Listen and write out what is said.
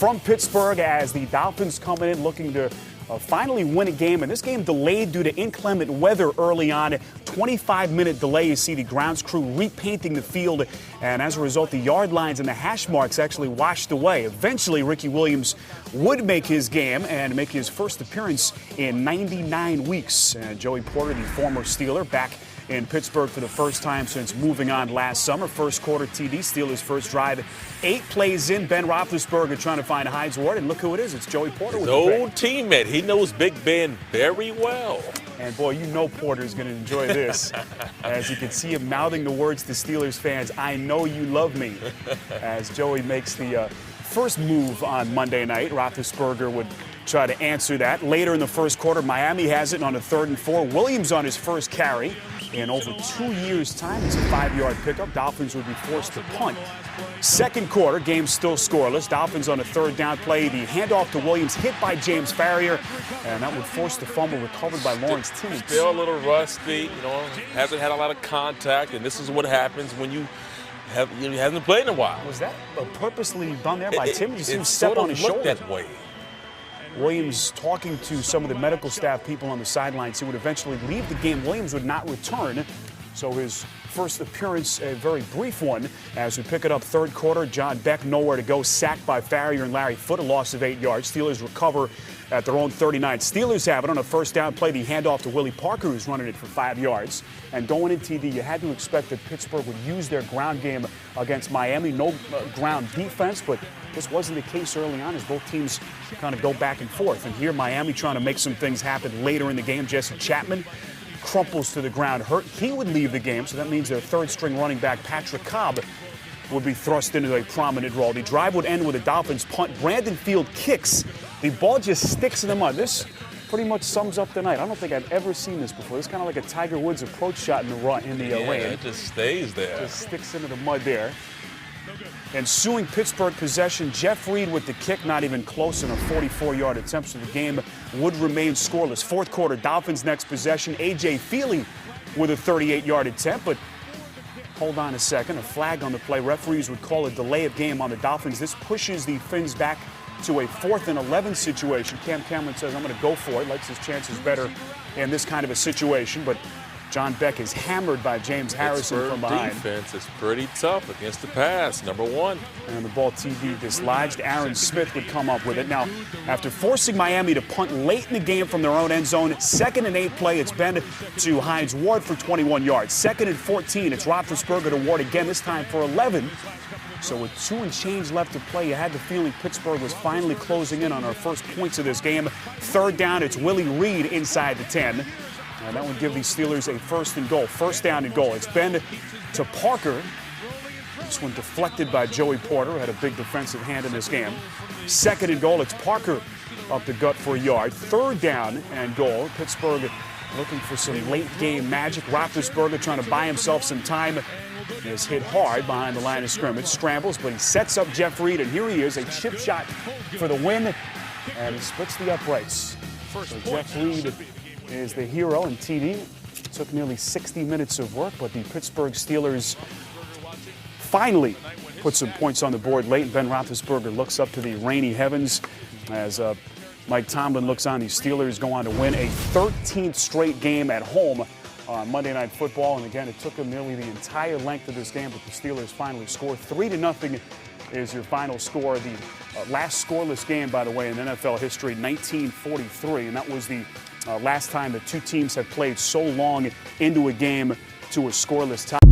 from Pittsburgh as the Dolphins coming in looking to finally win a game. And this game delayed due to inclement weather early on. 25-minute delay. You see the grounds crew repainting the field. And as a result, the yard lines and the hash marks actually washed away. Eventually, Ricky Williams would make his game and make his first appearance in 99 weeks. And Joey Porter, the former Steeler, back in Pittsburgh for the first time since moving on last summer. First quarter TD, Steelers' first drive. 8 plays in. Ben Roethlisberger trying to find Hines Ward, and look who it is. It's Joey Porter with the old teammate. He knows Big Ben very well. And boy, you know Porter's going to enjoy this. As you can see him mouthing the words to Steelers fans, "I know you love me," as Joey makes the first move on Monday night. Roethlisberger would try to answer that. Later in the first quarter, Miami has it on a 3rd and 4. Williams on his first carry. In over 2 years' time, it's a 5-yard pickup. Dolphins would be forced to punt. Second quarter, game still scoreless. Dolphins on a 3rd down play. The handoff to Williams hit by James Farrior, and that would force the fumble recovered by Lawrence Timmons. Still a little rusty, hasn't had a lot of contact, and this is what happens when he hasn't played in a while. Was that purposely done there by Timmons? You see him step sort on his shoulder. That way. Williams talking to some of the medical staff people on the sidelines. He would eventually leave the game. Williams would not return. So his first appearance, a very brief one, as we pick it up 3rd quarter. John Beck nowhere to go, sacked by Farrior and Larry Foote, a loss of 8 yards. Steelers recover at their own 39. Steelers have it on a 1st down play. The handoff to Willie Parker, who's running it for 5 yards. And going in TD, you had to expect that Pittsburgh would use their ground game against Miami. No ground defense, but this wasn't the case early on as both teams kind of go back and forth. And here Miami trying to make some things happen later in the game. Jesse Chapman crumples to the ground hurt. He would leave the game, so that means their 3rd-string running back, Patrick Cobb, would be thrust into a prominent role. The drive would end with a Dolphins punt. Brandon Field kicks. The ball just sticks in the mud. This pretty much sums up the night. I don't think I've ever seen this before. It's kind of like a Tiger Woods approach shot in the rain. It just stays there. Just sticks into the mud there. Ensuing Pittsburgh possession, Jeff Reed with the kick, not even close, in a 44-yard attempt, so the game would remain scoreless. 4th quarter, Dolphins' next possession. A.J. Feely with a 38-yard attempt, but hold on a second. A flag on the play. Referees would call a delay of game on the Dolphins. This pushes the Fins back to a 4th and 11 situation. Cam Cameron says, "I'm going to go for it." Likes his chances better in this kind of a situation, but John Beck is hammered by James Harrison from behind. Defense is pretty tough against the pass, number 1. And the ball TD dislodged. Aaron Smith would come up with it. Now, after forcing Miami to punt late in the game from their own end zone, 2nd and 8 play, it's been to Hines Ward for 21 yards. 2nd and 14, it's Roethlisberger to Ward again, this time for 11. So with 2 and change left to play, you had the feeling Pittsburgh was finally closing in on our first points of this game. 3rd down, it's Willie Reed inside the 10. And that would give the Steelers a 1st and goal. 1st down and goal. It's been to Parker. This one deflected by Joey Porter, who had a big defensive hand in this game. 2nd and goal. It's Parker up the gut for a yard. 3rd down and goal. Pittsburgh looking for some late game magic. Roethlisberger trying to buy himself some time. He is hit hard behind the line of scrimmage. Scrambles, but he sets up Jeff Reed, and here he is, a chip shot for the win. And he splits the uprights. So Jeff Reed is the hero in TD. It took nearly 60 minutes of work, but the Pittsburgh Steelers finally put some points on the board late. Ben Roethlisberger looks up to the rainy heavens as Mike Tomlin looks on. The Steelers go on to win a 13th straight game at home on Monday Night Football. And again, it took them nearly the entire length of this game, but the Steelers finally score. 3-0 is your final score. The last scoreless game, by the way, in NFL history, 1943, and that was the last time the two teams had played so long into a game to a scoreless tie.